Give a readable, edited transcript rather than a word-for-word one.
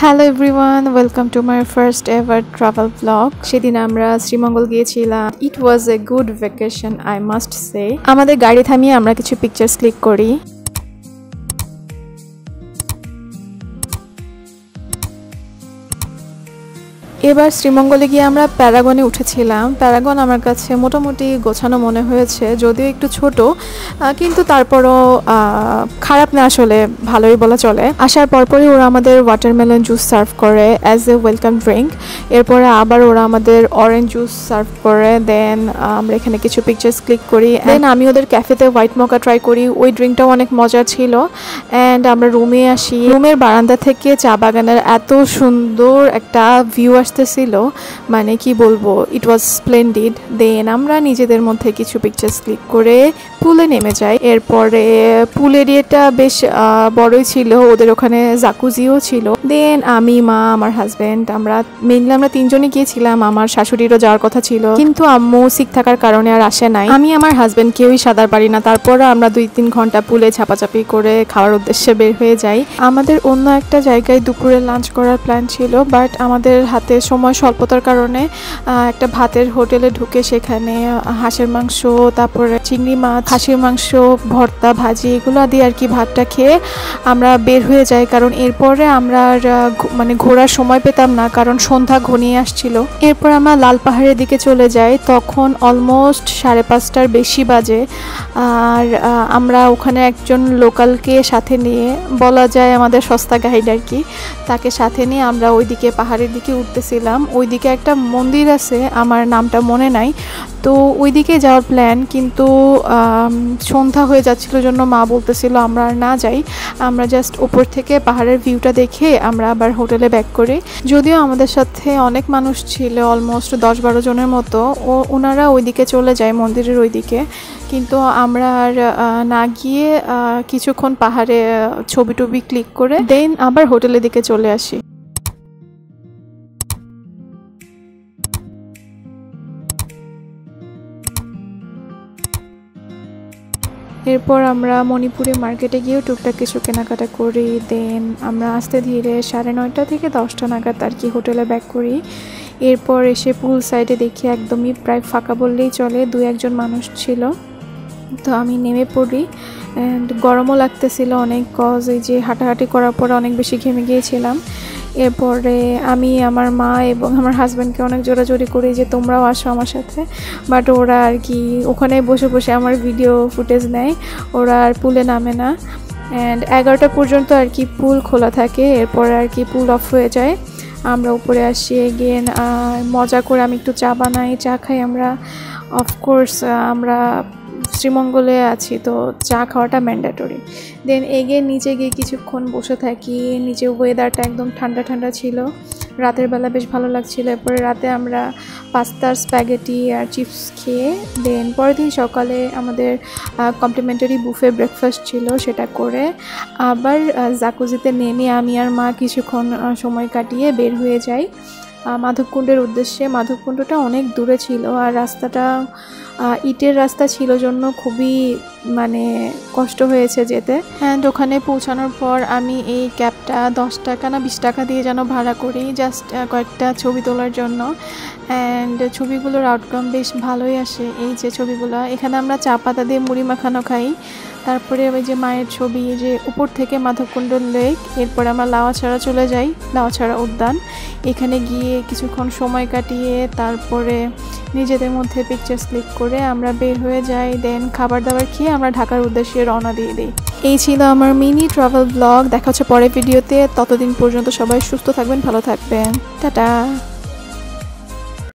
Hello everyone, welcome to my first ever travel vlog. সেদিন আমরা শ্রীমঙ্গল গিয়েছিলাম. It was a good vacation, I must say. আমাদের গাড়ি থামিয়ে আমরা কিছু পিকচার্স ক্লিক করি. এবার শ্রীমঙ্গলে গিয়ে আমরা প্যারাগনে উঠেছিলাম. প্যারাগন আমার কাছে মোটামুটি গোছানো মনে হয়েছে, যদিও একটু ছোট, কিন্তু তারপরও খারাপ না, আসলে ভালোই বলা চলে. আসার পরপরই ওরা আমাদের ওয়াটারমেলন জুস সার্ভ করে অ্যাজ এ ওয়েলকাম ড্রিঙ্ক. এরপরে আবার ওরা আমাদের অরেঞ্জ জুস সার্ভ করে. দেন আমরা এখানে কিছু পিকচার্স ক্লিক করি. দেন আমি ওদের ক্যাফেতে হোয়াইট মোকা ট্রাই করি. ওই ড্রিঙ্কটাও অনেক মজা ছিল. অ্যান্ড আমরা রুমে আসি. রুমের বারান্দা থেকে চা বাগানের এত সুন্দর একটা ভিউ ছিল, মানে কি বলবো, ইট ওয়াজ স্প্লেন্ডিড. দেন আমরা নিজেদের মধ্যে কিছু পিকচার্স ক্লিক করে পুলে নেমে যাই. এরপরে পুল এরিয়াটা বেশ বড়ই ছিল, ওদের ওখানে জাকুজিও ছিল. দেন আমি, মা, আমার হাজব্যান্ড, আমরা তিনজনই গিয়েছিলাম. আমার শাশুড়িরও যাওয়ার কথা ছিল, কিন্তু আম্মু সিক থাকার কারণে আর আসে নাই. আমি আমার হাজব্যান্ড কেউই সাঁতার পারি না. তারপর আমরা 2-3 ঘন্টা পুলে ঝাপাঝাপি করে খাওয়ার উদ্দেশ্যে বের হয়ে যাই. আমাদের অন্য একটা জায়গায় দুপুরে লাঞ্চ করার প্ল্যান ছিল, বাট আমাদের হাতে সময় স্বল্পতার কারণে একটা ভাতের হোটেলে ঢুকে সেখানে হাঁসের মাংস, তারপরে চিংড়ি মাছ, খাসির মাংস, ভর্তা, ভাজি, এগুলো দিয়ে আর কি ভাতটা খেয়ে আমরা বের হয়ে যাই. কারণ এরপরে আমরা মানে ঘোরার সময় পেতাম না, কারণ সন্ধ্যা ঘনিয়ে আসছিল. এরপর আমরা লাল পাহাড়ের দিকে চলে যাই. তখন অলমোস্ট 5:30টার বেশি বাজে. আর আমরা ওখানে একজন লোকালকে সাথে নিয়ে, বলা যায় আমাদের সস্তা গাইড আর কি, তাকে সাথে নিয়ে আমরা ওইদিকে পাহাড়ের দিকে উঠতেছিলাম. ওইদিকে একটা মন্দির আছে, আমার নামটা মনে নাই, তো ওইদিকে যাওয়ার প্ল্যান, কিন্তু সন্ধ্যা হয়ে যাচ্ছিল জন্য মা বলতেছিল আমরা আর না যাই, আমরা জাস্ট উপর থেকে পাহাড়ের ভিউটা দেখে আমরা আবার হোটেলে ব্যাক করি. যদিও আমাদের সাথে অনেক মানুষ ছিল, অলমোস্ট 10-12 জনের মতো, ওনারা ওইদিকে চলে যায় মন্দিরের ওইদিকে, কিন্তু আমরা আর না গিয়ে কিছুক্ষণ পাহাড়ে ছবি টবি ক্লিক করে দেন আবার হোটেলের দিকে চলে আসি. এরপর আমরা মণিপুরে মার্কেটে গিয়েও টুকটাক কিছু কেনাকাটা করি. দেন আমরা আস্তে ধীরে 9:30 থেকে 10টা নাগাদ আর কি হোটেলে ব্যাক করি. এরপর এসে পুল সাইডে দেখি একদমই প্রায় ফাঁকা বললেই চলে, 2-1 মানুষ ছিল. তো আমি নেমে পড়ি. অ্যান্ড গরমও লাগতেছিল অনেক, কজ এই যে হাঁটাহাঁটি করার পরে অনেক বেশি ঘেমে গিয়েছিলাম. এরপরে আমি আমার মা এবং আমার হাজব্যান্ডকে অনেক জোরাজোরি করি যে তোমরাও আসো আমার সাথে, বাট ওরা আর কি ওখানে বসে বসে আমার ভিডিও ফুটেজ নেয়, ওরা আর পুলে নামে না. অ্যান্ড 11টা পর্যন্ত আর কি পুল খোলা থাকে. এরপরে আর কি পুল অফ হয়ে যায়. আমরা উপরে আসি এগেন, মজা করে আমি একটু চা বানাই, চা খাই আমরা. অফকোর্স আমরা শ্রীমঙ্গলে আছি, তো চা খাওয়াটা ম্যান্ডেটরি. দেন এগেন নিচে গিয়ে কিছুক্ষণ বসে থাকি. নিচে ওয়েদারটা একদম ঠান্ডা ঠান্ডা ছিল, রাতের বেলা বেশ ভালো লাগছিল. এরপরে রাতে আমরা পাস্তার স্প্যাগেটি আর চিপস খেয়ে দেন পরের দিন সকালে আমাদের কমপ্লিমেন্টারি বুফে ব্রেকফাস্ট ছিল, সেটা করে আবার জাকুজিতে নেমে আমি আর মা কিছুক্ষণ সময় কাটিয়ে বের হয়ে যাই মাধবকুণ্ডের উদ্দেশ্যে. মাধবকুণ্ডটা অনেক দূরে ছিল, আর রাস্তাটা ইটের রাস্তা ছিল জন্য খুবই মানে কষ্ট হয়েছে যেতে. অ্যান্ড ওখানে পৌঁছানোর পর আমি এই ক্যাবটা 10 টাকা না 20 টাকা দিয়ে যেন ভাড়া করি, জাস্ট কয়েকটা ছবি তোলার জন্য. অ্যান্ড ছবিগুলোর আউটকাম বেশ ভালোই আসে. এই যে ছবিগুলো, এখানে আমরা চা পাতা দিয়ে মুড়ি মাখানো খাই. তারপরে ওই যে মায়ের ছবি, যে উপর থেকে মাধবকুণ্ড লেক. এরপরে আমরা লাওয়াছড়া চলে যাই, লাওয়াছড়া উদ্যান. এখানে গিয়ে কিছুক্ষণ সময় কাটিয়ে তারপরে নিজেদের মধ্যে পিকচার্স ক্লিক করে আমরা বের হয়ে যাই. দেন খাবার দাবার খেয়ে আমরা ঢাকার উদ্দেশ্যে রওনা দিয়ে দিই. এই ছিল আমার মিনি ট্রাভেল ব্লগ. দেখা হচ্ছে পরের ভিডিওতে. ততদিন পর্যন্ত সবাই সুস্থ থাকবেন, ভালো থাকবেন. টাটা.